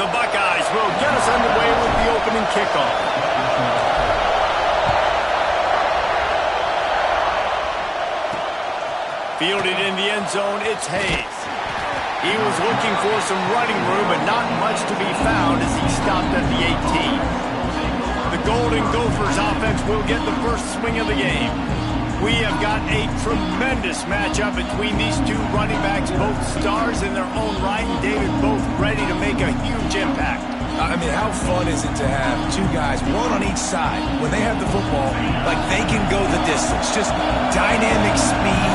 The Buckeyes will get us underway with the opening kickoff. Fielded in the end zone, it's Hayes. He was looking for some running room, but not much to be found as he stopped at the 18. The Golden Gophers offense will get the first swing of the game. We have got a tremendous matchup between these two running backs, both stars in their own right, and David, both ready to make a huge impact. I mean, how fun is it to have two guys, one on each side, when they have the football, like they can go the distance. Just dynamic speed,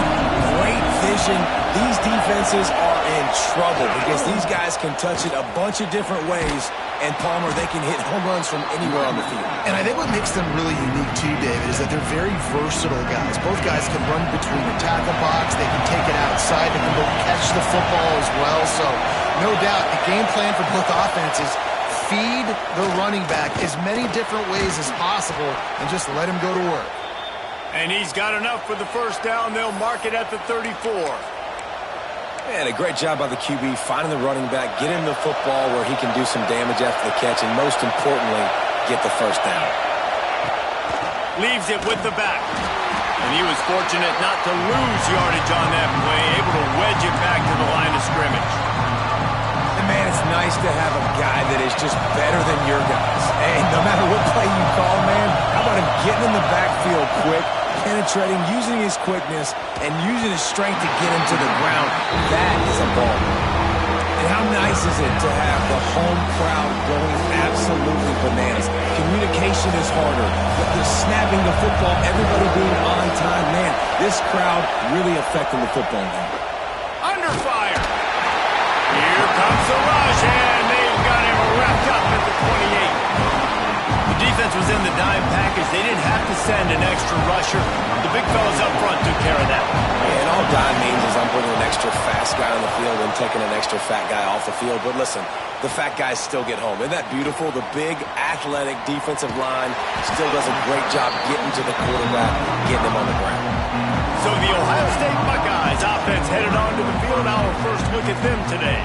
great vision. These defenses are in trouble because these guys can touch it a bunch of different ways, and Palmer, they can hit home runs from anywhere on the field. And I think what makes them really unique too, David, is that they're very versatile guys. Both guys can run between the tackle box, they can take it outside, they can both catch the football as well. So, no doubt, the game plan for both offenses, feed the running back as many different ways as possible and just let him go to work. And he's got enough for the first down. They'll mark it at the 34. And a great job by the QB finding the running back, get him the football where he can do some damage after the catch, and most importantly, get the first down. Leaves it with the back. And he was fortunate not to lose yardage on that play, able to wedge it back to the line of scrimmage. And man, it's nice to have a guy that is just better than your guys. And no matter what play you call, man, how about him getting in the backfield quick, penetrating, using his quickness, and using his strength to get him to the ground. That is a ball. And how nice is it to have the home crowd going absolutely bananas? Communication is harder. The snapping the football, everybody being on time. Man, this crowd really affecting the football game. Under fire. Here comes the rush, and they've got him wrapped up at the 28. The defense was in the dime package. They didn't have to send an extra rusher. The big fellas up front took care of that. Yeah, and all dime means is I'm bringing an extra fast guy on the field and taking an extra fat guy off the field. But listen, the fat guys still get home. Isn't that beautiful? The big, athletic defensive line still does a great job getting to the quarterback, getting him on the ground. So the Ohio State Buckeyes offense headed onto the field. Our first look at them today.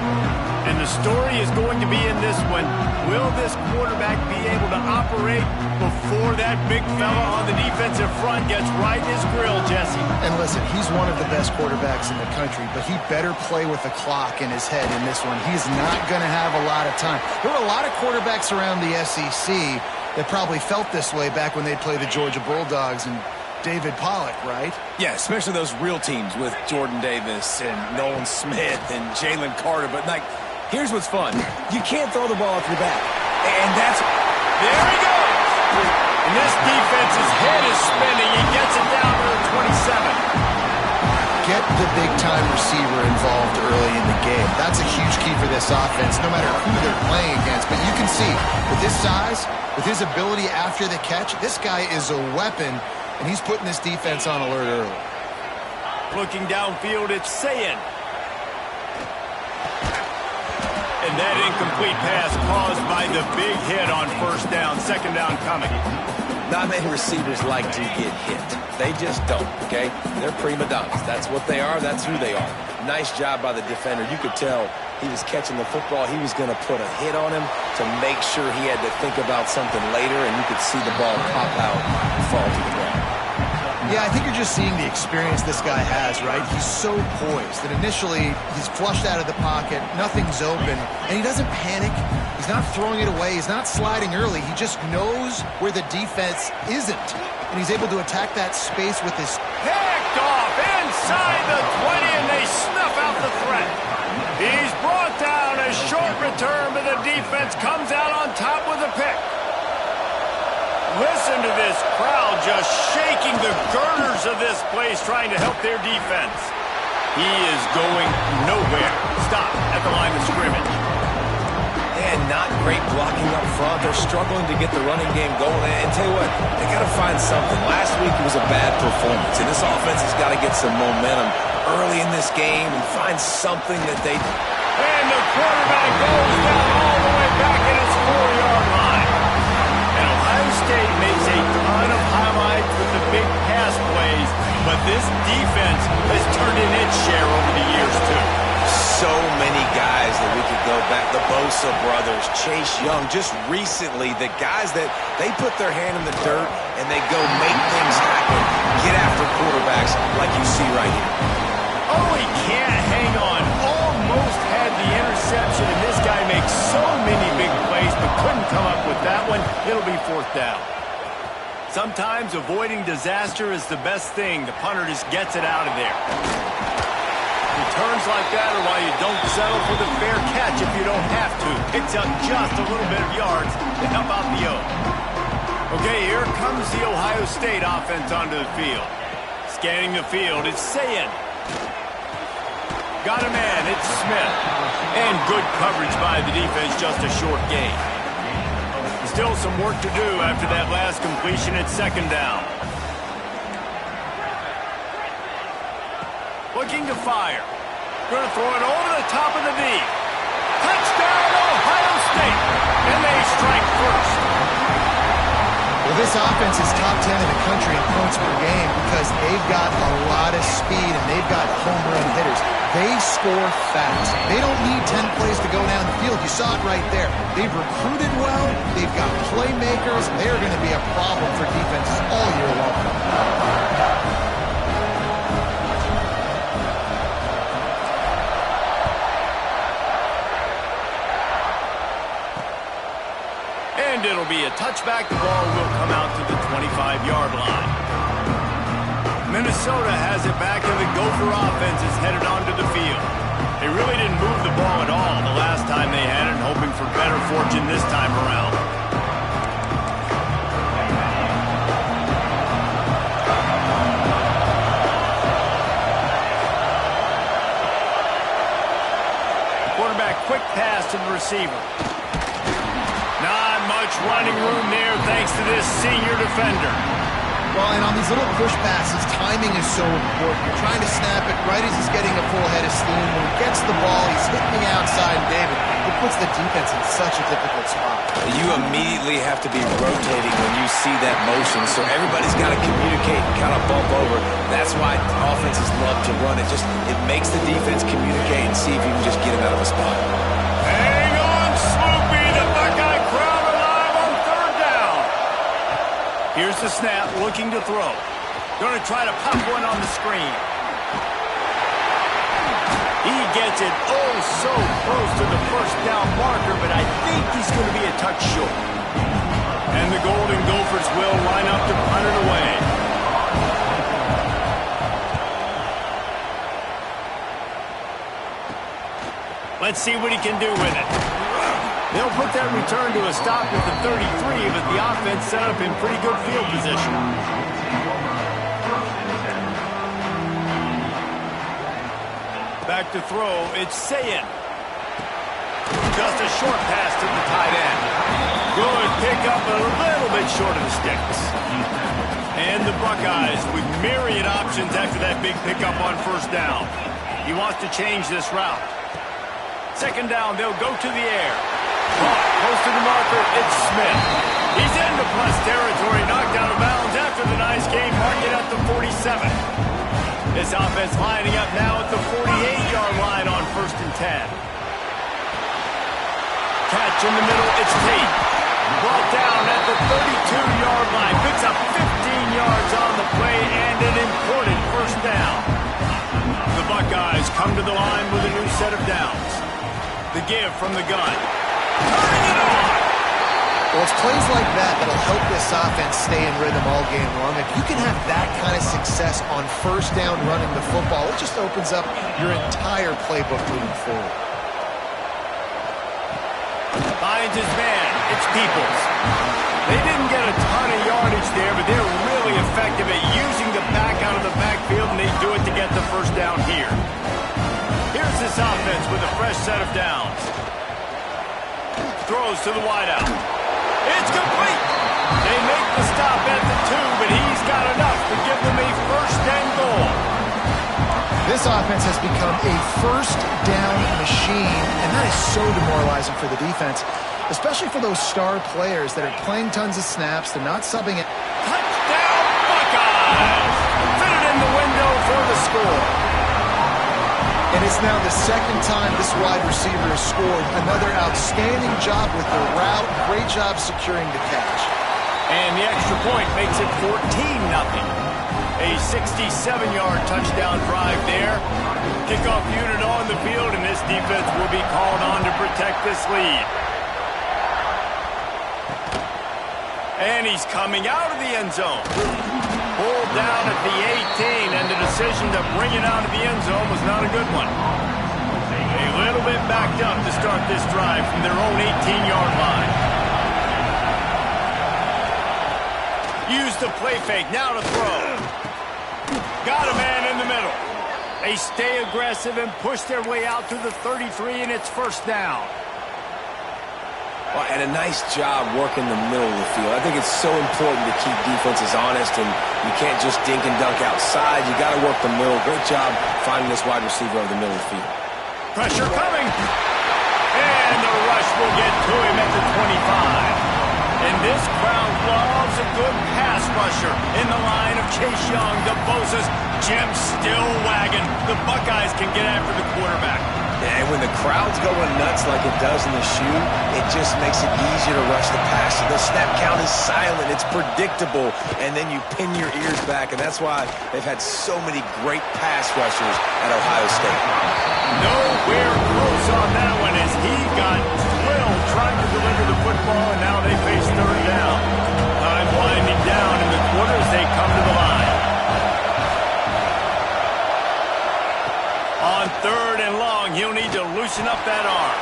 And the story is going to be in this one. Will this quarterback be able to operate before that big fella on the defensive front gets right in his grill, Jesse? And listen, he's one of the best quarterbacks in the country, but he better play with the clock in his head in this one. He's not going to have a lot of time. There were a lot of quarterbacks around the SEC that probably felt this way back when they played the Georgia Bulldogs and David Pollock, right? Yeah, especially those real teams with Jordan Davis and Nolan Smith and Jalen Carter. But, like, here's what's fun. You can't throw the ball off your back. And that's... There he goes! And this defense's head is spinning. He gets it down to the 27. Get the big-time receiver involved early in the game. That's a huge key for this offense, no matter who they're playing against. But you can see, with his size, with his ability after the catch, this guy is a weapon, and he's putting this defense on alert early. Looking downfield, it's Sayin. And that incomplete pass caused by the big hit on first down, second down coming. Not many receivers like to get hit. They just don't, okay? They're prima donnas. That's what they are. That's who they are. Nice job by the defender. You could tell he was catching the football. He was going to put a hit on him to make sure he had to think about something later, and you could see the ball pop out and fall to the ground. Yeah, I think you're just seeing the experience this guy has, right? He's so poised that initially he's flushed out of the pocket, nothing's open, and he doesn't panic. He's not throwing it away. He's not sliding early. He just knows where the defense isn't, and he's able to attack that space with his... Picked off inside the 20, and they snuff out the threat. He's brought down. A short return, but the defense comes out on top with a pick. Listen to this crowd just shaking the girders of this place, trying to help their defense. He is going nowhere. Stop at the line of scrimmage. And not great blocking up front. They're struggling to get the running game going. And tell you what, they got to find something. Last week it was a bad performance, and this offense has got to get some momentum early in this game and find something that they... And the quarterback goes down all the way back at his 4-yard line. And Ohio State makes a ton of highlights with the big pass plays, but this defense has turned in its share over the years, too. So many guys that we could go go back. The Bosa brothers, Chase Young, just recently, the guys that they put their hand in the dirt and they go make things happen, get after quarterbacks like you see right here. Oh, he can't hang on. Almost had the interception, and this guy makes so many big plays, but couldn't come up with that one. It'll be 4th down. Sometimes avoiding disaster is the best thing. The punter just gets it out of there. Returns like that are why you don't settle for the fair catch if you don't have to. Picks up just a little bit of yards to help out the O. Okay, here comes the Ohio State offense onto the field. Scanning the field, it's Sayin. Got a man, it's Smith. And good coverage by the defense, just a short gain. Still some work to do after that last completion at 2nd down. Looking to fire. Going to throw it over the top of the D. Touchdown, Ohio State. And they strike first. Well, this offense is top 10 in the country in points per game because they've got a lot of speed and they've got home run hitters. They score fast. They don't need 10 plays to go down the field. You saw it right there. They've recruited well. They've got playmakers. They're going to be a problem for defenses all year long. And it'll be a touchback. The ball will come out to the 25-yard line. Minnesota has it back, and the Gopher offense is headed onto the field. They really didn't move the ball at all the last time they had it, hoping for better fortune this time around. Quarterback, quick pass to the receiver. Not much running room there thanks to this senior defender. Well, and on these little push passes, timing is so important. You're trying to snap it right as he's getting a full head of steam. When he gets the ball, he's hitting the outside, David. It puts the defense in such a difficult spot. You immediately have to be rotating when you see that motion, so everybody's got to communicate and kind of bump over. That's why offenses love to run it. It makes the defense communicate and see if you can just get him out of a spot. Hang on, Sloopy. The Buckeye crowd alive on 3rd down. Here's the snap, looking to throw. Going to try to pop one on the screen. He gets it so close to the 1st down marker, but I think he's going to be a touch short. And the Golden Gophers will line up to punt it away. Let's see what he can do with it. They'll put that return to a stop at the 33, but the offense set up in pretty good field position. Back to throw, it's Sayin. Just a short pass to the tight end. Good pickup, but a little bit short of the sticks. And the Buckeyes with myriad options after that big pickup on 1st down. He wants to change this route. 2nd down, they'll go to the air. Close to the marker, it's Smith. He's into plus territory, knocked out of bounds after the nice game, marked it at the 47. This offense lining up now at the 48-yard line on 1st and 10. Catch in the middle, it's Tate. Brought down at the 32-yard line. Picks up 15 yards on the play and an important 1st down. The Buckeyes come to the line with a new set of downs. The give from the gun. Turning it on! Well, it's plays like that that'll help this offense stay in rhythm all game long. If you can have that kind of success on 1st down running the football, it just opens up your entire playbook moving forward. Finds his man. It's Peoples. They didn't get a ton of yardage there, but they're really effective at using the back out of the backfield, and they do it to get the 1st down here. Here's this offense with a fresh set of downs. Throws to the wideout. It's complete. They make the stop at the 2, but he's got enough to give them a 1st and goal. This offense has become a 1st down machine, and that is so demoralizing for the defense, especially for those star players that are playing tons of snaps. They're not subbing it. Touchdown, Buckeyes! Fit it in the window for the score. And it's now the second time this wide receiver has scored. Another outstanding job with the route. Great job securing the catch. And the extra point makes it 14-0. A 67-yard touchdown drive there. Kickoff unit on the field, and this defense will be called on to protect this lead. And he's coming out of the end zone. Pulled down at the 18, and the decision to bring it out of the end zone was not a good one. A little bit backed up to start this drive from their own 18-yard line. Use the play fake, now to throw. Got a man in the middle. They stay aggressive and push their way out to the 33, and it's first down. Well, and a nice job working the middle of the field. I think it's so important to keep defenses honest, and you can't just dink and dunk outside. You got to work the middle. Great job finding this wide receiver over the middle of the field. Pressure coming. And the rush will get to him at the 25. And this crowd loves a good pass rusher in the line of Chase Young. The Bosa's Jim still wagging. The Buckeyes can get after the quarterback. And when the crowd's going nuts like it does in the shoe, it just makes it easier to rush the passer. The snap count is silent. It's predictable. And then you pin your ears back. And that's why they've had so many great pass rushers at Ohio State. Nowhere close on that one as he got drilled trying to deliver the football, and now they face third down. Time winding down in the quarter as they come to the line. On third and long, he'll need to loosen up that arm.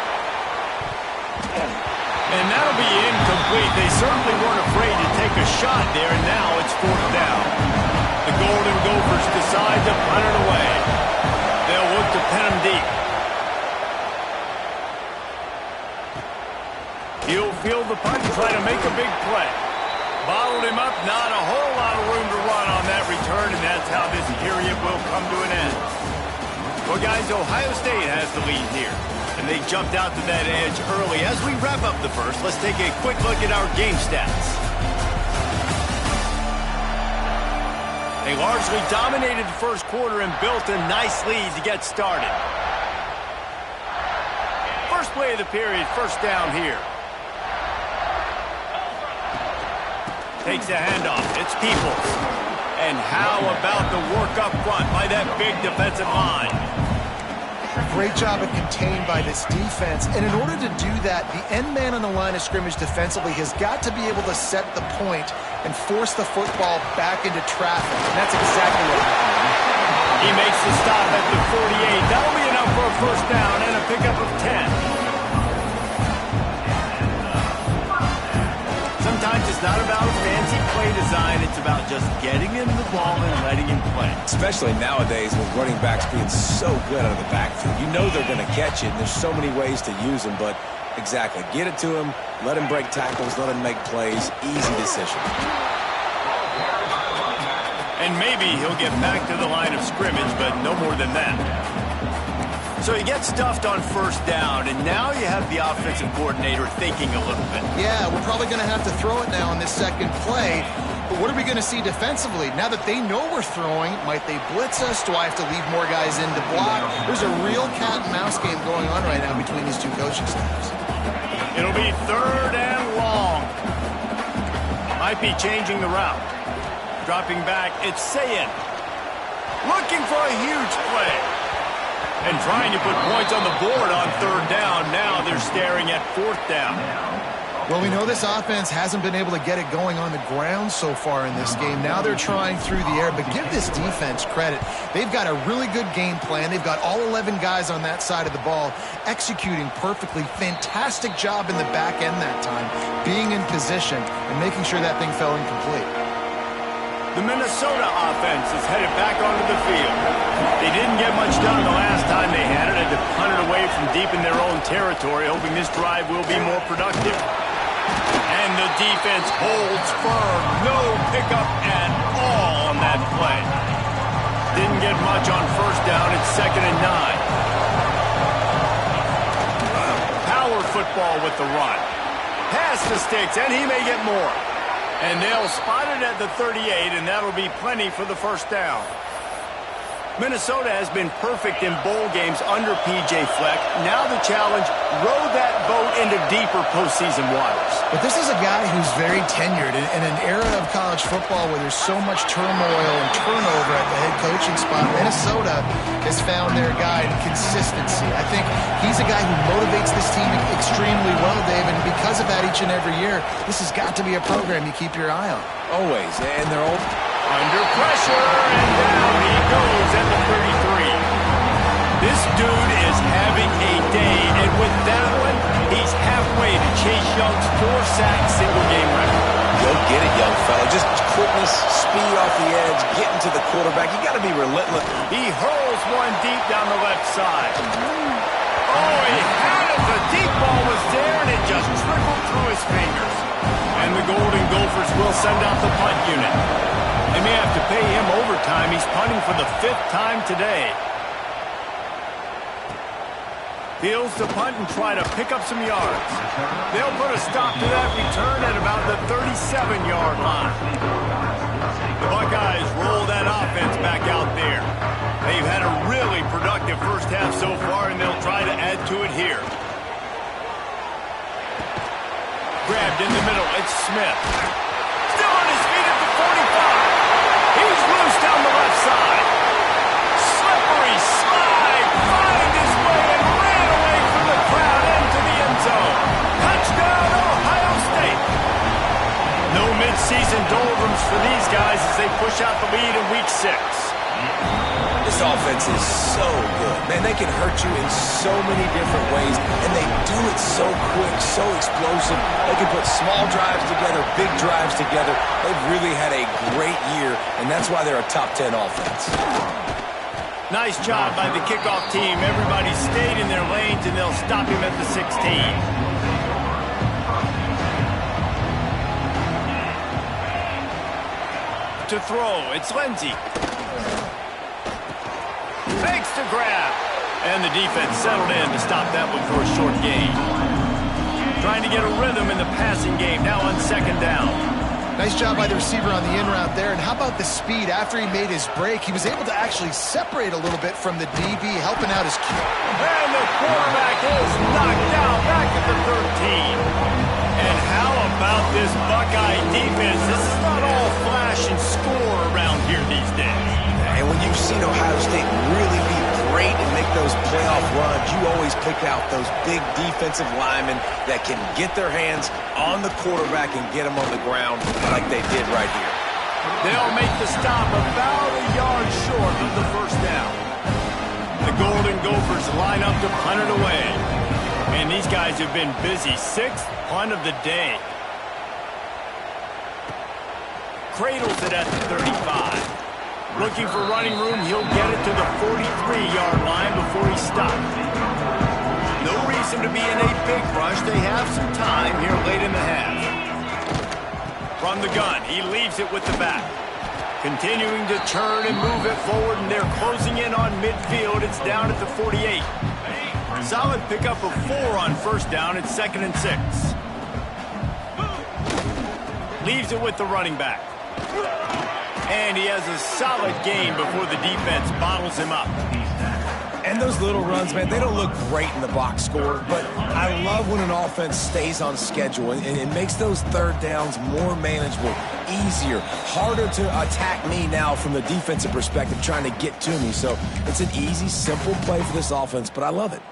And that'll be incomplete. They certainly weren't afraid to take a shot there, and now it's fourth down. The Golden Gophers decide to punt it away. They'll look to pin him deep. He'll field the punt and try to make a big play. Bottled him up, not a whole lot of room to run on that return, and that's how this period will come to an end. Well, guys, Ohio State has the lead here, and they jumped out to that edge early. As we wrap up the first, let's take a quick look at our game stats. They largely dominated the first quarter and built a nice lead to get started. First play of the period, first down here. Takes the handoff. It's Peoples. And how about the work up front by that big defensive line? Great job of contained by this defense. And in order to do that, the end man on the line of scrimmage defensively has got to be able to set the point and force the football back into traffic. And that's exactly what happened. He makes the stop at the 48. That'll be enough for a first down and a pickup of 10. Sometimes it's not about fancy play design. It's about just getting him the ball and letting him play. Especially nowadays with running backs being so good out of the backfield. You know they're going to catch it, and there's so many ways to use them. But exactly, get it to him, let him break tackles, let him make plays. Easy decision. And maybe he'll get back to the line of scrimmage, but no more than that. So he gets stuffed on first down, and now you have the offensive coordinator thinking a little bit. Yeah, we're probably going to have to throw it now on this second play. But what are we going to see defensively? Now that they know we're throwing, might they blitz us? Do I have to leave more guys in to block? There's a real cat and mouse game going on right now between these two coaching staffs. It'll be third and long. Might be changing the route. Dropping back, it's Sayin. Looking for a huge play. And trying to put points on the board on third down. Now they're staring at fourth down. Well, we know this offense hasn't been able to get it going on the ground so far in this game. Now they're trying through the air, but give this defense credit. They've got a really good game plan. They've got all 11 guys on that side of the ball executing perfectly. Fantastic job in the back end that time, being in position and making sure that thing fell incomplete. The Minnesota offense is headed back onto the field. They didn't get much done the last time they had it. Had to punt it away from deep in their own territory, hoping this drive will be more productive. And the defense holds firm. No pickup at all on that play. Didn't get much on first down. It's 2nd and 9. Power football with the run. Pass the sticks, and he may get more. And they'll spot it at the 38, and that'll be plenty for the first down. Minnesota has been perfect in bowl games under P.J. Fleck. Now the challenge, row that boat into deeper postseason waters. But this is a guy who's very tenured in an era of college football where there's so much turmoil and turnover at the head coaching spot. Minnesota has found their guy in consistency. I think he's a guy who motivates this team extremely well, David, and because of that each and every year, this has got to be a program you keep your eye on. Always, and they're all under pressure, and down he goes at the 33. This dude is having a day, and with that one, he's halfway to Chase Young's 4-sack single-game record. Go get it, young fella. Just quickness, speed off the edge, getting to the quarterback. You got to be relentless. He hurls one deep down the left side. Oh, he had it. The deep ball was there, and it just trickled through his fingers. And the Golden Gophers will send out the punt unit. They may have to pay him overtime. He's punting for the 5th time today. Fields to punt and try to pick up some yards. They'll put a stop to that return at about the 37-yard line. The Buckeyes roll that offense back out there. They've had a really productive first half so far, and they'll try to add to it here. Grabbed in the middle. It's Smith. Still on his feet at the 45. He's loose down the left side. Slippery slide. Find his way and ran away from the crowd into the end zone. Touchdown, Ohio State. No midseason doldrums for these guys as they push out the lead in Week 6. This offense is so good. Man, they can hurt you in so many different ways, and they do it so quick, so explosive. They can put small drives together, big drives together. They've really had a great year, and that's why they're a top 10 offense. Nice job by the kickoff team. Everybody stayed in their lanes, and they'll stop him at the 16. To throw, it's Lindsey. Fakes to grab. And the defense settled in to stop that one for a short gain. Trying to get a rhythm in the passing game, now on 2nd down. Nice job by the receiver on the in route there. And how about the speed? After he made his break, he was able to actually separate a little bit from the DB, helping out his QB. And the quarterback is knocked down back at the 13. And how about this Buckeye defense? This is not all flash and score around here these days. And when you've seen Ohio State really be great and make those playoff runs, you always pick out those big defensive linemen that can get their hands on the quarterback and get him on the ground like they did right here. They'll make the stop about a yard short of the 1st down. The Golden Gophers line up to punt it away. And these guys have been busy. 6th punt of the day. Cradles it at the 35. Looking for running room, he'll get it to the 43-yard line before he stops. No reason to be in a big rush. They have some time here late in the half. From the gun, he leaves it with the back. Continuing to turn and move it forward, and they're closing in on midfield. It's down at the 48. Solid pickup of 4 on 1st down. It's 2nd and 6. Leaves it with the running back. And he has a solid gain before the defense bottles him up. And those little runs, man, they don't look great in the box score, but I love when an offense stays on schedule and it makes those 3rd downs more manageable, easier, harder to attack me now from the defensive perspective trying to get to me. So it's an easy, simple play for this offense, but I love it.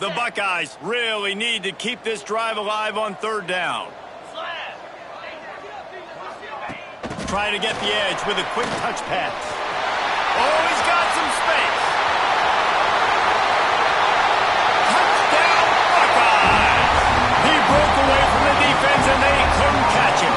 The Buckeyes really need to keep this drive alive on 3rd down. Try to get the edge with a quick touch pass. Oh, he's got some space. Touchdown, Buckeyes! He broke away from the defense, and they couldn't catch him.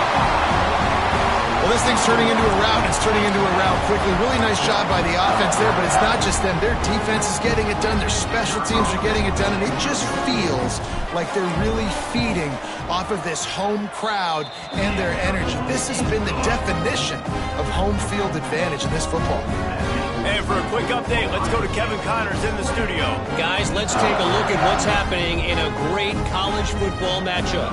Well, this thing's turning into a rout, and it's turning into a rout quickly. Really nice job by the offense there, but it's not just them. Their defense is getting it done. Their special teams are getting it done, and it just feels like they're really feeding off of this home crowd and their energy. This has been the definition of home field advantage in this football game. And for a quick update, let's go to Kevin Connors in the studio. Guys, let's take a look at what's happening in a great college football matchup.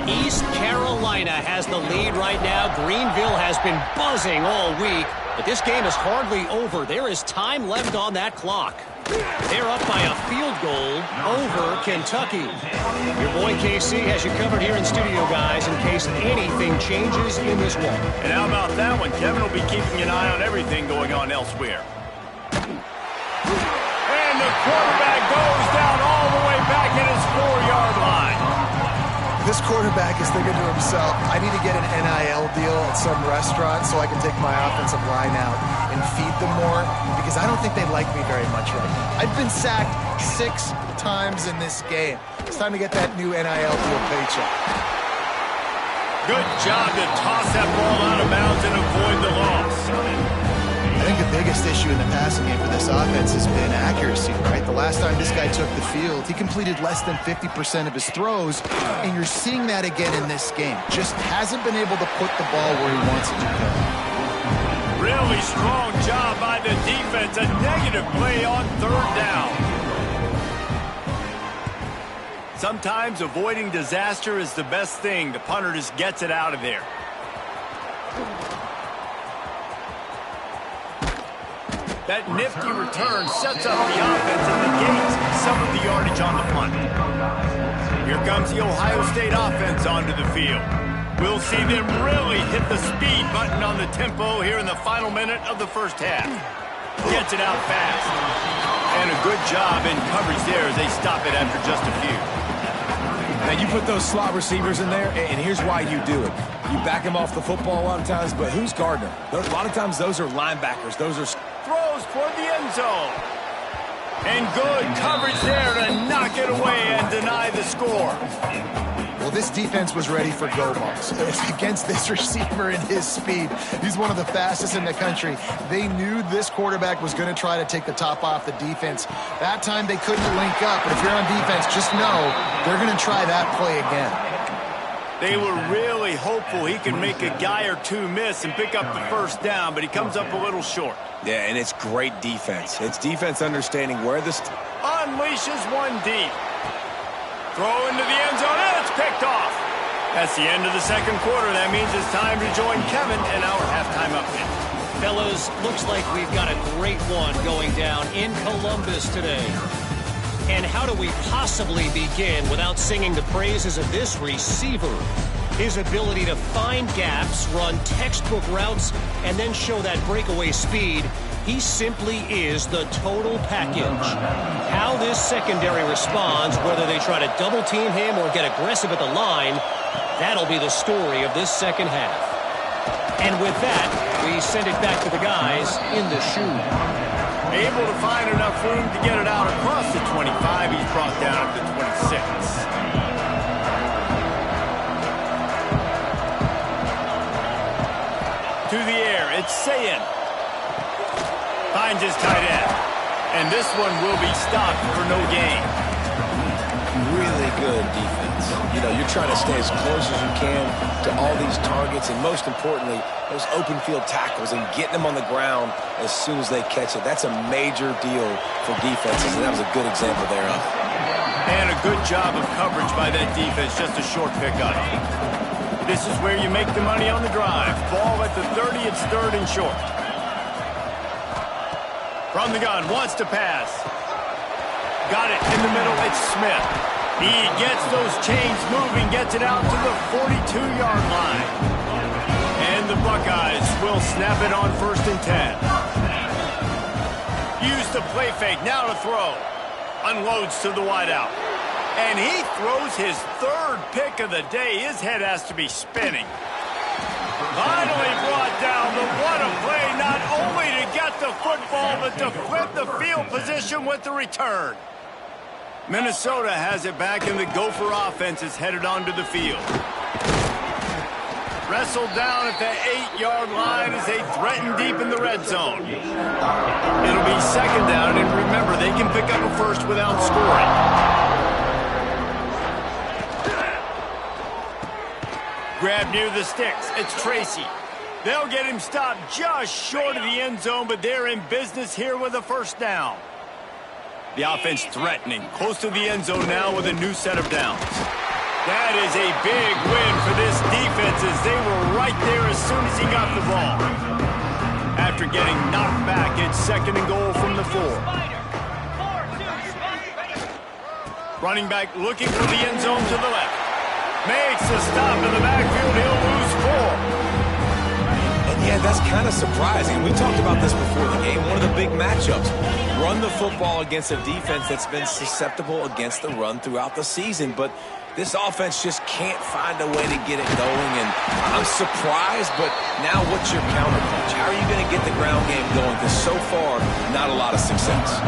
East Carolina has the lead right now. Greenville has been buzzing all week, but this game is hardly over. There is time left on that clock. They're up by a field goal over Kentucky. Your boy KC has you covered here in studio, guys, in case anything changes in this one. And how about that one? Kevin will be keeping an eye on everything going on elsewhere. And the quarterback goes down all the way back at his 4-yard line. This quarterback is thinking to himself, I need to get an NIL deal at some restaurant so I can take my offensive line out and feed them more, because I don't think they like me very much right now. I've been sacked 6 times in this game. It's time to get that new NIL deal paycheck. Good job to toss that ball out of bounds and avoid the loss. I think the biggest issue in the passing game for this offense has been accuracy, right? The last time this guy took the field, he completed less than 50% of his throws, and you're seeing that again in this game. Just hasn't been able to put the ball where he wants it to go. Really strong job by the defense. A negative play on 3rd down. Sometimes avoiding disaster is the best thing. The punter just gets it out of there. That nifty return sets up the offense and negates some of the yardage on the punt. Here comes the Ohio State offense onto the field. We'll see them really hit the speed button on the tempo here in the final minute of the first half. Gets it out fast. And a good job in coverage there as they stop it after just a few. Now, you put those slot receivers in there, and here's why you do it. You back them off the football a lot of times, but who's guarding them? A lot of times those are linebackers. Those are... Throws toward the end zone. And good coverage there to knock it away and deny the score. Well, this defense was ready for go balls. Against this receiver and his speed, he's one of the fastest in the country. They knew this quarterback was going to try to take the top off the defense. That time they couldn't link up, but if you're on defense, just know they're going to try that play again. They were really hopeful he could make a guy or two miss and pick up the first down, but he comes up a little short. Yeah, and it's great defense. It's defense understanding where this... Unleashes one deep. Throw into the end zone, and it's picked off. That's the end of the second quarter. That means it's time to join Kevin in our halftime update. Fellas, looks like we've got a great one going down in Columbus today. And how do we possibly begin without singing the praises of this receiver? His ability to find gaps, run textbook routes, and then show that breakaway speed. He simply is the total package. How this secondary responds, whether they try to double team him or get aggressive at the line, that'll be the story of this second half. And with that, we send it back to the guys in the shoe. Able to find enough room to get it out across the 25. He's brought down to 26. To the air, it's Sayin. Finds his tight end. And this one will be stopped for no gain. Really good defense. You know, you're trying to stay as close as you can to all these targets, and most importantly, those open field tackles and getting them on the ground as soon as they catch it. That's a major deal for defenses, and that was a good example there of it. And a good job of coverage by that defense, just a short pickup. This is where you make the money on the drive. Ball at the 30, it's 3rd and short. From the gun, wants to pass. Got it in the middle, it's Smith. He gets those chains moving, gets it out to the 42-yard line. And the Buckeyes will snap it on 1st and 10. Use the play fake, now to throw. Unloads to the wideout. And he throws his 3rd pick of the day. His head has to be spinning. Finally brought down, but what a play, not only to get the football, but to flip the field position with the return. Minnesota has it back, and the Gopher offense is headed onto the field. Wrestled down at the 8-yard line as they threaten deep in the red zone. It'll be 2nd down, and remember, they can pick up a first without scoring. Grab near the sticks. It's Tracy. They'll get him stopped just short of the end zone, but they're in business here with a first down. The offense threatening, close to the end zone now with a new set of downs. That is a big win for this defense as they were right there as soon as he got the ball. After getting knocked back, it's 2nd and goal from the 4. Running back looking for the end zone to the left. Makes the stop in the backfield. He'll lose 4. Yeah, that's kind of surprising. We talked about this before the game. One of the big matchups. Run the football against a defense that's been susceptible against the run throughout the season. But this offense just can't find a way to get it going. And I'm surprised, but now what's your counterpunch? How are you going to get the ground game going? Because so far, not a lot of success.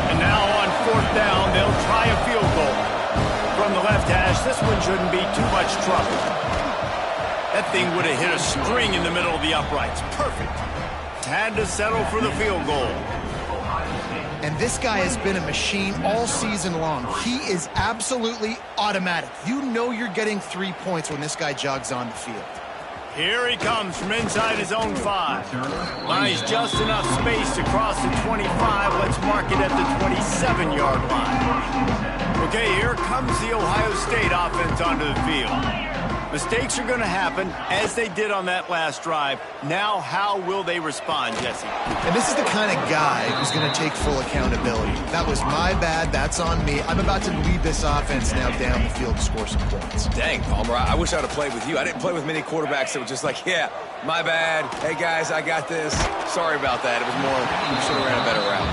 And now on 4th down, they'll try a field goal. From the left hash, this one shouldn't be too much trouble. That thing would have hit a string in the middle of the uprights. Perfect. Had to settle for the field goal. And this guy has been a machine all season long. He is absolutely automatic. You know you're getting 3 points when this guy jogs on the field. Here he comes from inside his own 5. Buys just enough space to cross the 25. Let's mark it at the 27-yard line. Okay, here comes the Ohio State offense onto the field. Mistakes are going to happen, as they did on that last drive. Now, how will they respond, Jesse? And this is the kind of guy who's going to take full accountability. That was my bad. That's on me. I'm about to lead this offense now down the field to score some points. Dang, Palmer, I wish I'd have played with you. I didn't play with many quarterbacks that were just like, yeah, my bad. Hey, guys, I got this. Sorry about that. It was more, you should have ran a better route.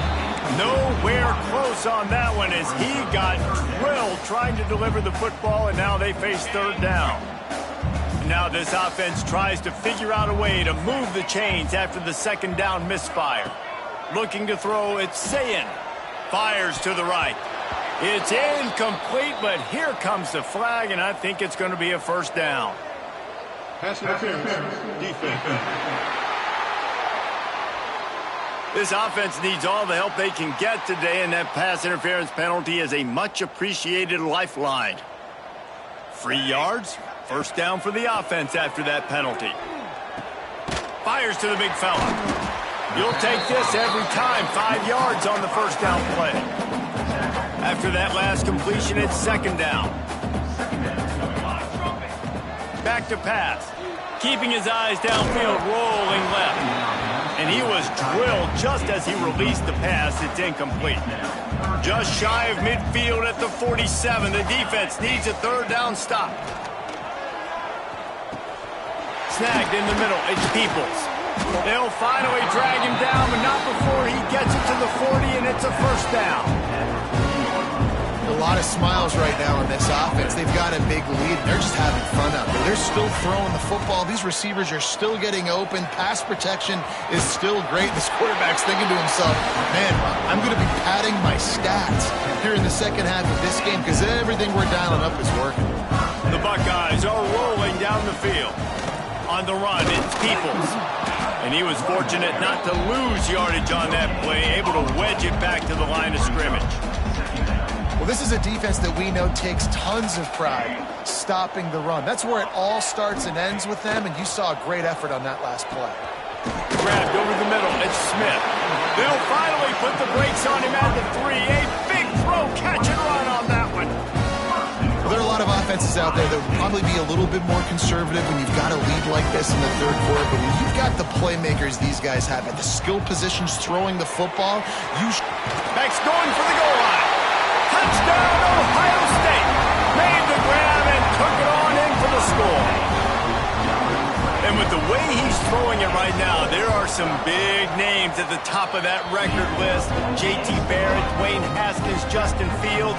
Nowhere close on that one as he got drilled trying to deliver the football, and now they face 3rd down. Now this offense tries to figure out a way to move the chains after the 2nd down misfire. Looking to throw, it's Sayin. Fires to the right. It's incomplete, but here comes the flag, and I think it's going to be a first down. Pass interference, defense. This offense needs all the help they can get today, and that pass interference penalty is a much-appreciated lifeline. 3 yards. First down for the offense after that penalty. Fires to the big fella. You'll take this every time. 5 yards on the first down play. After that last completion, it's 2nd down. Back to pass. Keeping his eyes downfield, rolling left. And he was drilled just as he released the pass. It's incomplete. Just shy of midfield at the 47. The defense needs a 3rd down stop. Snagged in the middle, it's Peoples. They'll finally drag him down, but not before he gets it to the 40, and it's a first down. A lot of smiles right now in this offense. They've got a big lead. They're just having fun out there. They're still throwing the football. These receivers are still getting open. Pass protection is still great. This quarterback's thinking to himself, man, I'm going to be padding my stats here in the second half of this game because everything we're dialing up is working. The Buckeyes are rolling down the field. On the run, it's Peoples. And he was fortunate not to lose yardage on that play, able to wedge it back to the line of scrimmage. Well, this is a defense that we know takes tons of pride stopping the run. That's where it all starts and ends with them, and you saw a great effort on that last play. Grabbed over the middle, it's Smith. They'll finally put the brakes on him at the 3. A big throw, catch and run on that one. There are a lot of offenses out there that would probably be a little bit more conservative when you've got a lead like this in the 3rd quarter, but when you've got the playmakers these guys have at the skill positions throwing the football, Beck's going for the goal line. Touchdown, Ohio State. Made the grab and took it on in for the score. And with the way he's throwing it right now, there are some big names at the top of that record list. J.T. Barrett, Dwayne Haskins, Justin Fields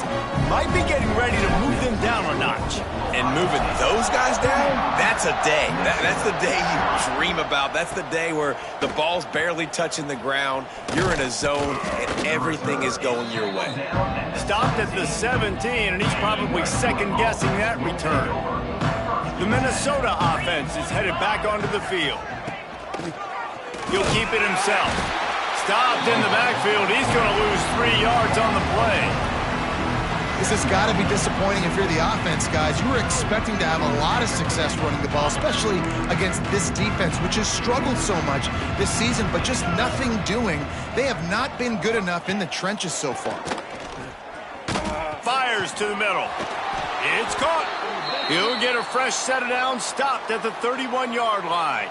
might be getting ready to move them down a notch. And moving those guys down, that's a day. That's the day you dream about. That's the day where the ball's barely touching the ground, you're in a zone, and everything is going your way. Stopped at the 17, and he's probably second-guessing that return. The Minnesota offense is headed back onto the field. He'll keep it himself. Stopped in the backfield. He's going to lose 3 yards on the play. This has got to be disappointing if you're the offense, guys. You were expecting to have a lot of success running the ball, especially against this defense, which has struggled so much this season, but just nothing doing. They have not been good enough in the trenches so far. Fires to the middle. It's caught. He'll get a fresh set of downs stopped at the 31-yard line.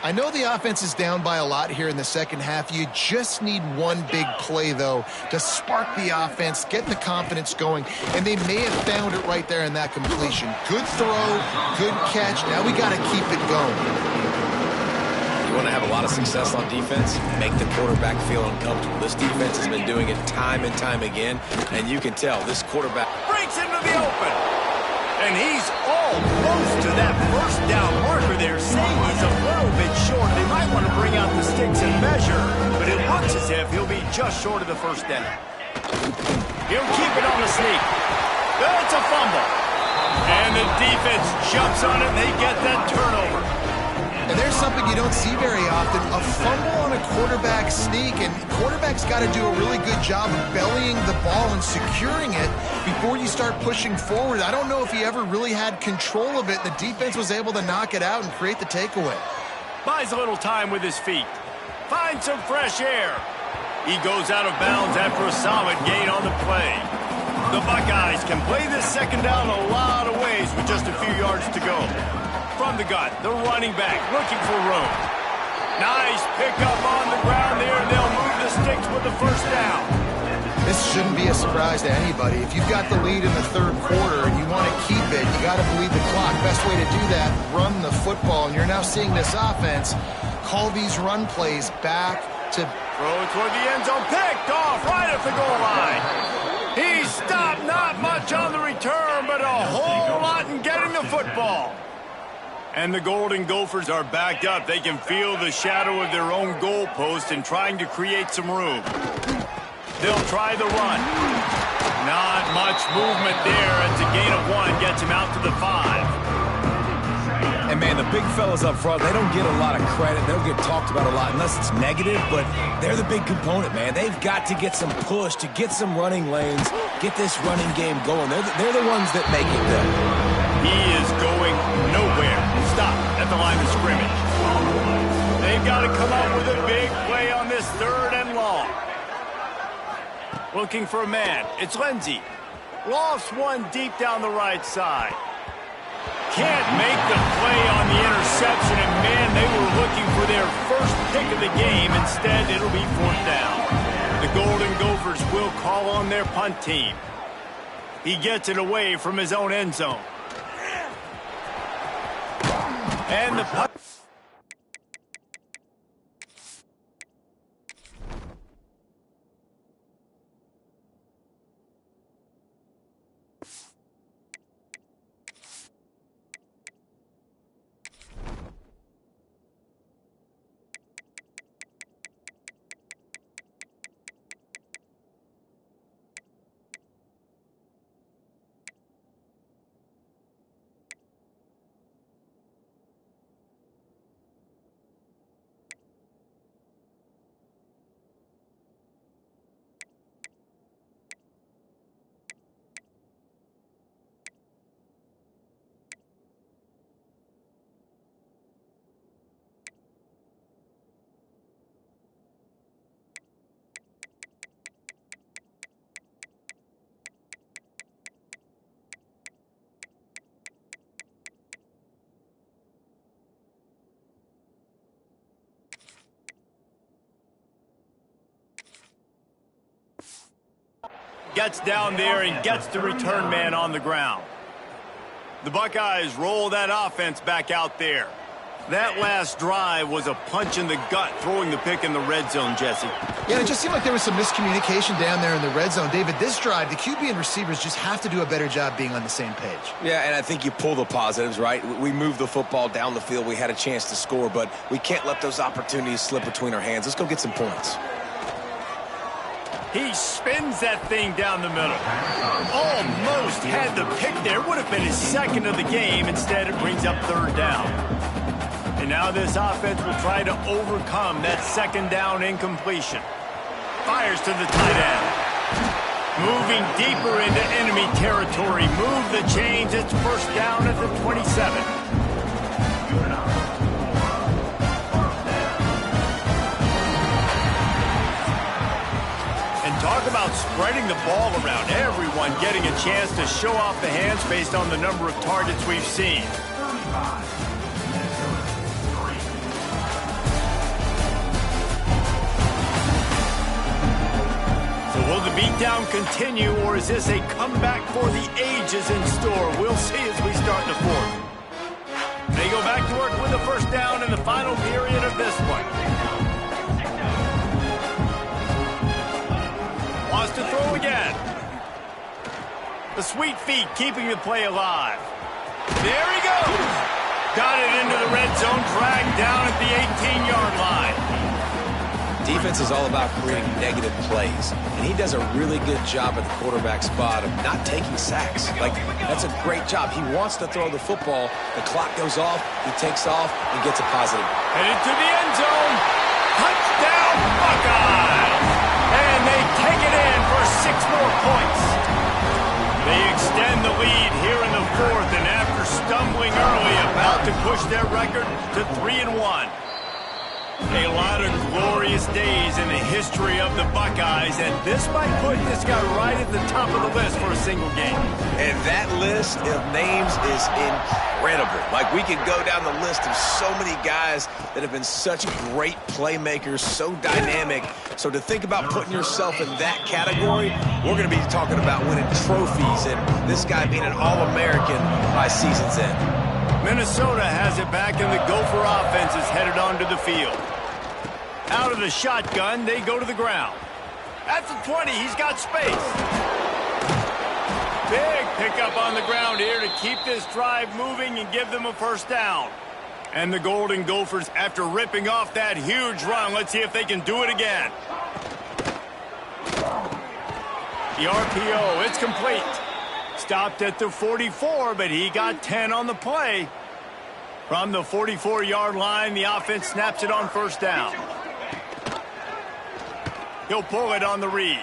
I know the offense is down by a lot here in the second half. You just need one big play, though, to spark the offense, get the confidence going, and they may have found it right there in that completion. Good throw, good catch. Now we got to keep it going. You want to have a lot of success on defense, make the quarterback feel uncomfortable. This defense has been doing it time and time again, and you can tell this quarterback Breaks into the open. And he's all close to that first down marker there, saying he's a little bit short. They might want to bring out the sticks and measure, but it looks as if he'll be just short of the first down. He'll keep it on the sneak. That's a fumble. And the defense jumps on it, and they get that turnover. And there's something you don't see very often, a fumble on a quarterback sneak, and quarterbacks got to do a really good job of bellying the ball and securing it before you start pushing forward. I don't know if he ever really had control of it. The defense was able to knock it out and create the takeaway. Buys a little time with his feet. Finds some fresh air. He goes out of bounds after a solid gain on the play. The Buckeyes can play this second down a lot of ways with just a few yards to go. From the gun, the running back looking for room. Nice pickup on the ground there, and they'll move the sticks with the first down. This shouldn't be a surprise to anybody. If you've got the lead in the third quarter and you want to keep it, you got to bleed the clock. Best way to do that, run the football. And you're now seeing this offense call these run plays back to... Throw toward the end zone, picked off right at the goal line. He stopped, not much on the return, but a whole lot in getting the football. And the Golden Gophers are backed up. They can feel the shadow of their own goalpost and trying to create some room. They'll try the run. Not much movement there. It's a gain of 1, gets him out to the 5. And, man, the big fellas up front, they don't get a lot of credit. They don't get talked about a lot unless it's negative, but they're the big component, man. They've got to get some push, to get some running lanes, get this running game going. They're the ones that make it go. He is going nowhere. Stop at the line of scrimmage. They've got to come up with a big play on this 3rd and long. Looking for a man. It's Lindsey. Lofts one deep down the right side. Can't make the play on the interception, and man, they were looking for their first pick of the game. Instead, it'll be 4th down. The Golden Gophers will call on their punt team. He gets it away from his own end zone. And the punt. Gets down there and gets the return man on the ground. The Buckeyes roll that offense back out there. That last drive was a punch in the gut, throwing the pick in the red zone, Jesse. Yeah, it just seemed like there was some miscommunication down there in the red zone. David, this drive, the QB and receivers just have to do a better job being on the same page. Yeah, and I think you pull the positives, right? We moved the football down the field. We had a chance to score, but we can't let those opportunities slip between our hands. Let's go get some points. He spins that thing down the middle. Almost had the pick there. Would have been his 2nd of the game. Instead, it brings up 3rd down. And now this offense will try to overcome that 2nd down incompletion. Fires to the tight end. Moving deeper into enemy territory. Move the chains. It's first down at the 27. And talk about spreading the ball around. Everyone getting a chance to show off the hands based on the number of targets we've seen. Will the beatdown continue, or is this a comeback for the ages in store? We'll see as we start the fourth. They go back to work with the first down in the final period of this one. Wants to throw again. The sweet feet keeping the play alive. There he goes. Got it into the red zone, dragged down at the 18-yard line. Defense is all about creating negative plays, and he does a really good job at the quarterback spot of not taking sacks. Like, that's a great job. He wants to throw the football. The clock goes off, he takes off, and gets a positive. Headed to the end zone. Touchdown, Buckeyes! And they take it in for 6 more points. They extend the lead here in the fourth, and after stumbling early, about to push their record to 3-1. A lot of glorious days in the history of the Buckeyes, and this might put this guy right at the top of the list for a single game. And that list of names is incredible. Like, we could go down the list of so many guys that have been such great playmakers, so dynamic. So to think about putting yourself in that category, we're going to be talking about winning trophies and this guy being an All-American by season's end. Minnesota has it back, and the Gopher offense is headed onto the field. Out of the shotgun, they go to the ground. At the 20, he's got space. Big pickup on the ground here to keep this drive moving and give them a first down. And the Golden Gophers, after ripping off that huge run, let's see if they can do it again. The RPO, it's complete. Stopped at the 44, but he got 10 on the play. From the 44-yard line, the offense snaps it on first down. He'll pull it on the read.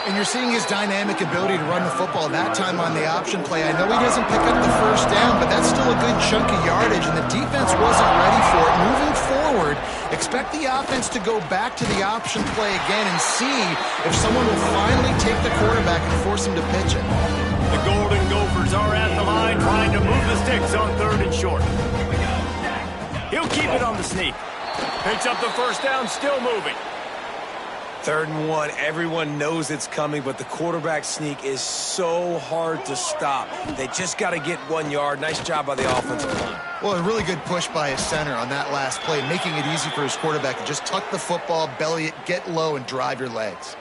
And you're seeing his dynamic ability to run the football, that time on the option play. I know he doesn't pick up the first down, but that's still a good chunk of yardage, and the defense wasn't ready for it. Moving forward, expect the offense to go back to the option play again and see if someone will finally take the quarterback and force him to pitch it. The Golden Gophers are at the line trying to move the sticks on 3rd and short. He'll keep it on the sneak. Picks up the first down, still moving. 3rd and 1, everyone knows it's coming, but the quarterback sneak is so hard to stop. They just got to get 1 yard. Nice job by the offensive line. Well, a really good push by his center on that last play, making it easy for his quarterback to just tuck the football, belly it, get low, and drive your legs.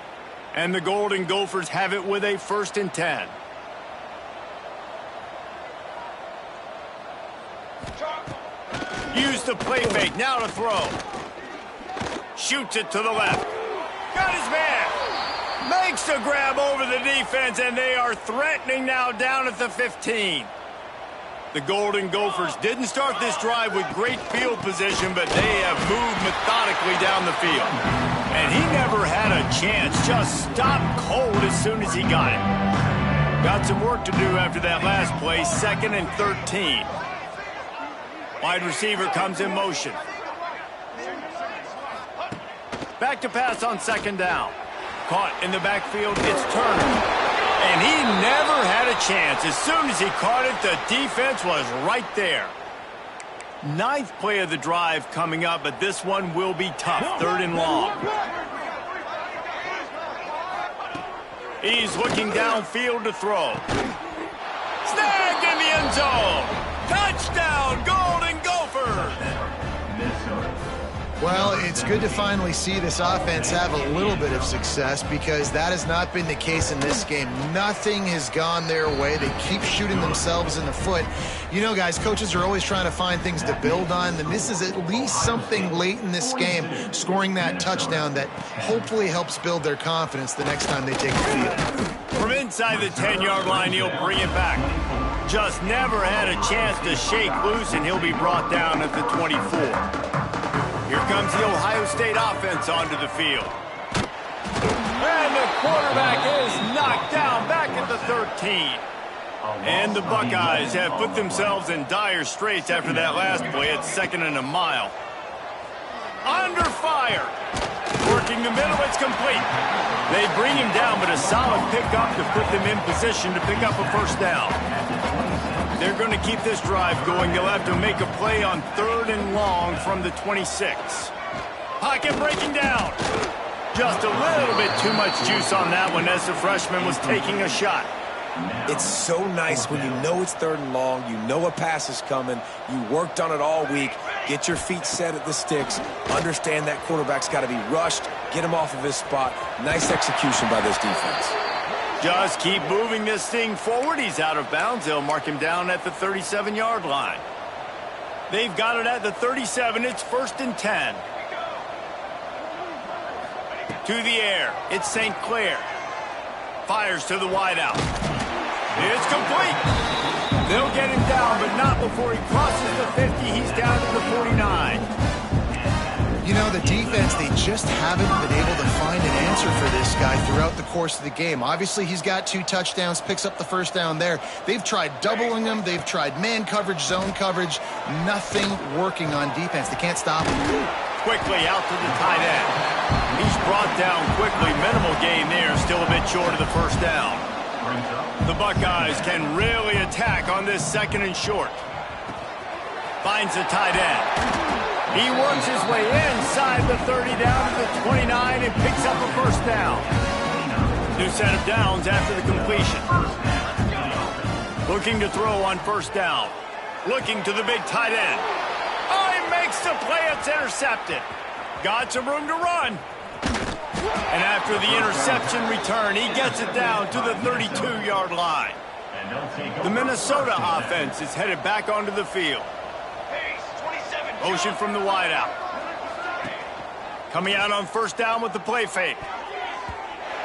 And the Golden Gophers have it with a 1st and 10. Use the play fake, now to throw. Shoots it to the left. Got his man. Makes the grab over the defense, and they are threatening now down at the 15. The Golden Gophers didn't start this drive with great field position, but they have moved methodically down the field. And he never had a chance, just stopped cold as soon as he got it. Got some work to do after that last play, 2nd and 13. Wide receiver comes in motion. Back to pass on 2nd down. Caught in the backfield, it's Turner. And he never had a chance. As soon as he caught it, the defense was right there. 9th play of the drive coming up, but this one will be tough. 3rd and long. He's looking downfield to throw. Snagged in the end zone. Touchdown, Golden Gophers! Well, it's good to finally see this offense have a little bit of success because that has not been the case in this game. Nothing has gone their way. They keep shooting themselves in the foot. You know, guys, coaches are always trying to find things to build on, and this is at least something late in this game, scoring that touchdown that hopefully helps build their confidence the next time they take the field. From inside the 10-yard line, he'll bring it back. Just never had a chance to shake loose, and he'll be brought down at the 24. Here comes the Ohio State offense onto the field. And the quarterback is knocked down back at the 13. And the Buckeyes have put themselves in dire straits after that last play at 2nd and a mile. Under fire. Working the middle, it's complete. They bring him down, but a solid pickup to put them in position to pick up a first down. They're going to keep this drive going. They'll have to make a play on 3rd and long from the 26. Pocket breaking down. Just a little bit too much juice on that one as the freshman was taking a shot. It's so nice when you know it's 3rd and long, you know a pass is coming, you worked on it all week, get your feet set at the sticks, understand that quarterback's got to be rushed, get him off of his spot. Nice execution by this defense. Just keep moving this thing forward. He's out of bounds. They'll mark him down at the 37-yard line. They've got it at the 37. It's 1st and 10. To the air. It's St. Clair. Fires to the wideout. It's complete. They'll get him down, but not before he crosses the 50. He's down to the 49. You know, the defense, they just haven't been able to find an answer for this guy throughout the course of the game. Obviously, he's got 2 touchdowns, picks up the first down there. They've tried doubling him. They've tried man coverage, zone coverage. Nothing working on defense. They can't stop him. Quickly out to the tight end. He's brought down quickly. Minimal gain there. Still a bit short of the first down. The Buckeyes can really attack on this 2nd and short. Finds the tight end. He works his way inside the 30 down to the 29 and picks up a first down. New set of downs after the completion. Looking to throw on first down. Looking to the big tight end. Oh, he makes the play. It's intercepted. Got some room to run. And after the interception return, he gets it down to the 32-yard line. The Minnesota offense is headed back onto the field. Motion from the wideout. Coming out on first down with the play fake.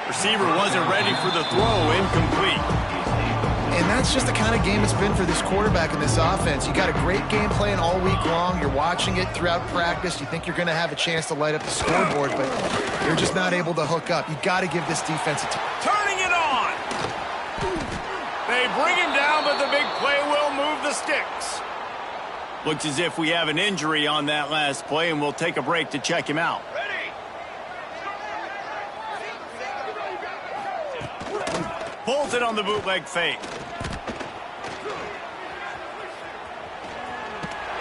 Receiver wasn't ready for the throw. Incomplete. And that's just the kind of game it's been for this quarterback in this offense. You got a great game plan all week long. You're watching it throughout practice. You think you're going to have a chance to light up the scoreboard, but you're just not able to hook up. You got to give this defense a turning it on. They bring him down, but the big play will move the sticks. Looks as if we have an injury on that last play, and we'll take a break to check him out. Pulls it on the bootleg fake.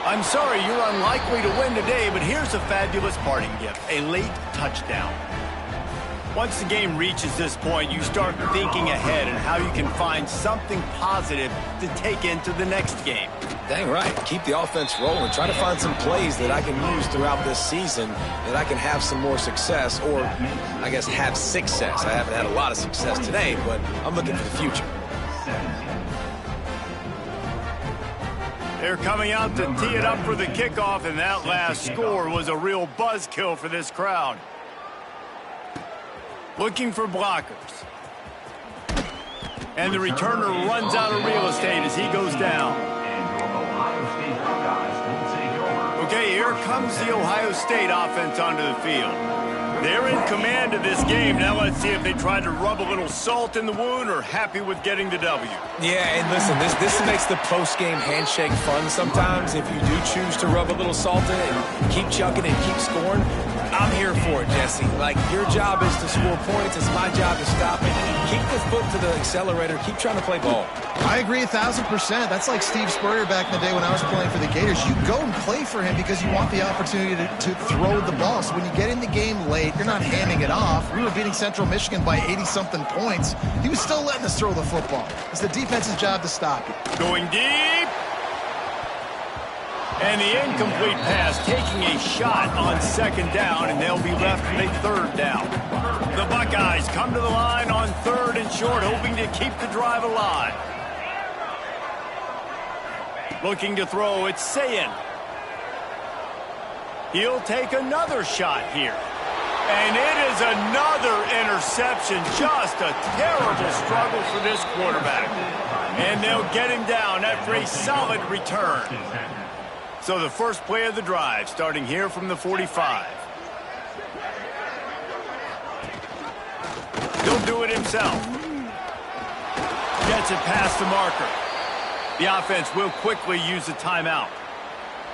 I'm sorry you're unlikely to win today, but here's a fabulous parting gift, a late touchdown. Once the game reaches this point, you start thinking ahead and how you can find something positive to take into the next game. Dang right. Keep the offense rolling. Try to find some plays that I can use throughout this season that I can have some more success, or I guess have success. I haven't had a lot of success today, but I'm looking for the future. They're coming out to tee it up for the kickoff, and that last score was a real buzzkill for this crowd. Looking for blockers. And the returner runs out of real estate as he goes down. Okay, here comes the Ohio State offense onto the field. They're in command of this game. Now let's see if they try to rub a little salt in the wound or happy with getting the W. Yeah, and listen, this makes the post-game handshake fun sometimes. If you do choose to rub a little salt in it and keep chucking and keep scoring, I'm here for it, Jesse. Like, your job is to score points. It's my job to stop it. Keep the foot to the accelerator. Keep trying to play ball. I agree 1,000%. That's like Steve Spurrier back in the day when I was playing for the Gators. You go and play for him because you want the opportunity to throw the ball. So when you get in the game late, you're not handing it off. We were beating Central Michigan by 80-something points. He was still letting us throw the football. It's the defense's job to stop you. Going deep. And the incomplete pass taking a shot on second down, and they'll be left with a third down. The Buckeyes come to the line on third and short, hoping to keep the drive alive. Looking to throw, it's Sayin. He'll take another shot here. And it is another interception. Just a terrible struggle for this quarterback. And they'll get him down after a solid return. So the first play of the drive, starting here from the 45. He'll do it himself. Gets it past the marker. The offense will quickly use a timeout.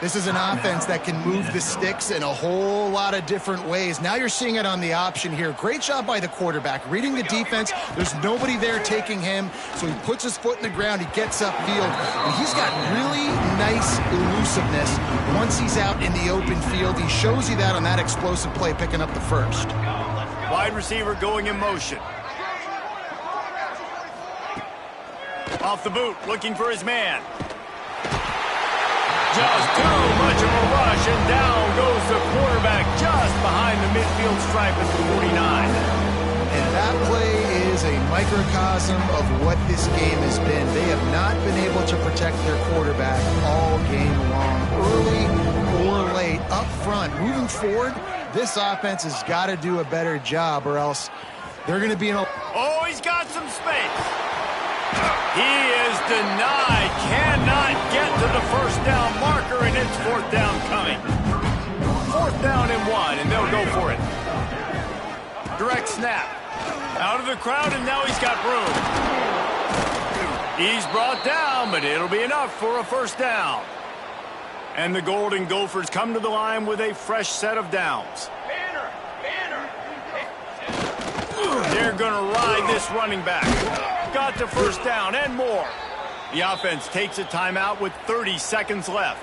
This is an offense that can move the sticks in a whole lot of different ways. Now you're seeing it on the option here. Great job by the quarterback. Reading the defense, there's nobody there taking him, so he puts his foot in the ground, he gets upfield, and he's got really nice elusiveness once he's out in the open field. He shows you that on that explosive play, picking up the first. Wide receiver going in motion. Off the boot, looking for his man. Just too much of a rush, and down goes the quarterback just behind the midfield stripe at the 49. And that play is a microcosm of what this game has been. They have not been able to protect their quarterback all game long. Early or late, up front, moving forward, this offense has got to do a better job, or else they're going to be in a... Oh, he's got some space. He is denied, cannot get to the first down marker, and it's fourth down coming. Fourth down and 1, and they'll go for it. Direct snap. Out of the crowd, and now he's got room. He's brought down, but it'll be enough for a first down. And the Golden Gophers come to the line with a fresh set of downs. They're going to ride this running back. Got the first down and more. The offense takes a timeout with 30 seconds left.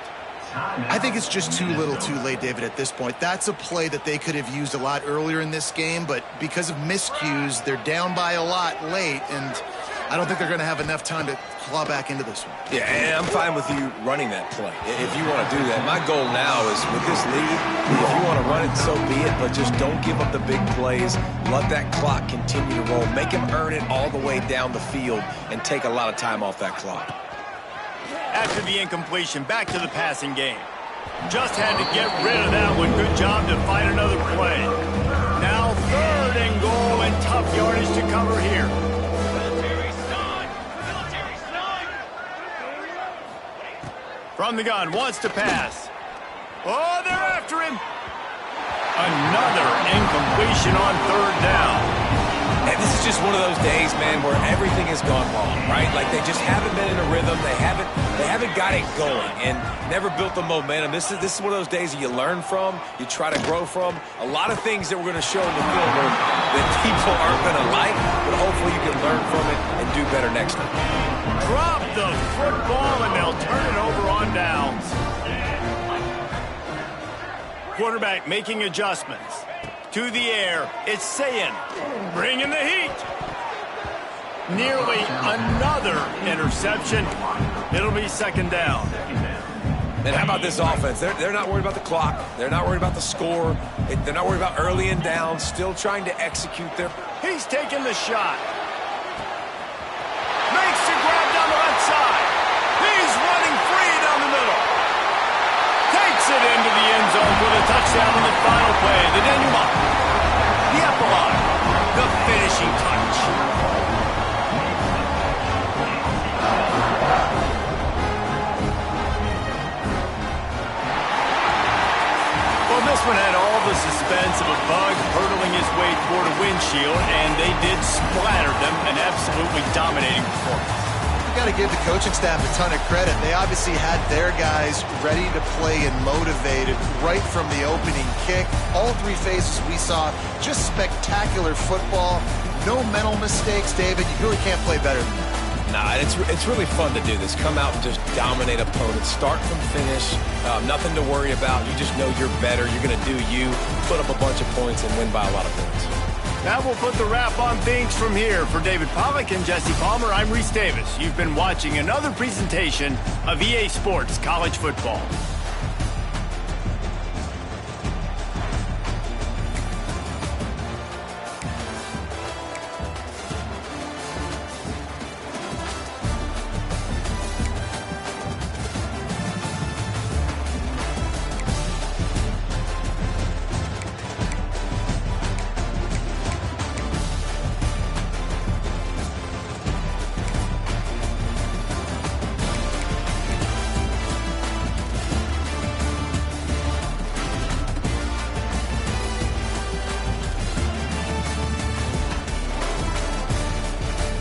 I think it's just too little too late, David, at this point. That's a play that they could have used a lot earlier in this game, but because of miscues, they're down by a lot late, and I don't think they're going to have enough time to claw back into this one. Yeah, and I'm fine with you running that play if you want to do that. My goal now is with this lead, if you want to run it, so be it, but just don't give up the big plays. Let that clock continue to roll. Make him earn it all the way down the field and take a lot of time off that clock. After the incompletion, back to the passing game. Just had to get rid of that one. Good job to find another play. Now 3rd and goal, and tough yardage to cover here. From the gun, wants to pass. Oh, they're after him. Another incompletion on 3rd down. And this is just one of those days, man, where everything has gone wrong, right? Like they just haven't been in a rhythm. They haven't got it going and never built the momentum. This is one of those days that you learn from, you try to grow from. A lot of things that we're going to show in the film that people aren't going to like, but hopefully you can learn from it and do better next time. Drop the football, and they'll turn it over on downs. Quarterback making adjustments. To the air, it's Sayin. Bringing the heat. Nearly another interception. It'll be 2nd down. And how about this offense? They're not worried about the clock. They're not worried about the score. They're not worried about early and down. Still trying to execute their... He's taking the shot. Makes the grab down the left side. He's running free down the middle. Takes it into the end zone with a touchdown in the final play. The denouement. The epilogue. The finishing touch. Well, this one had all the suspense of a bug hurtling his way toward a windshield, and they did splatter them, an absolutely dominating performance. You've got to give the coaching staff a ton of credit. They obviously had their guys ready to play and motivated right from the opening kick. All 3 phases we saw, just spectacular football. No mental mistakes, David. You really can't play better than that. Nah, it's really fun to do this. Come out and just dominate opponents. Start from finish. Nothing to worry about. You just know you're better. You're going to do you. Put up a bunch of points and win by a lot of points. That will put the wrap on things from here. For David Pollack and Jesse Palmer, I'm Reese Davis. You've been watching another presentation of EA Sports College Football.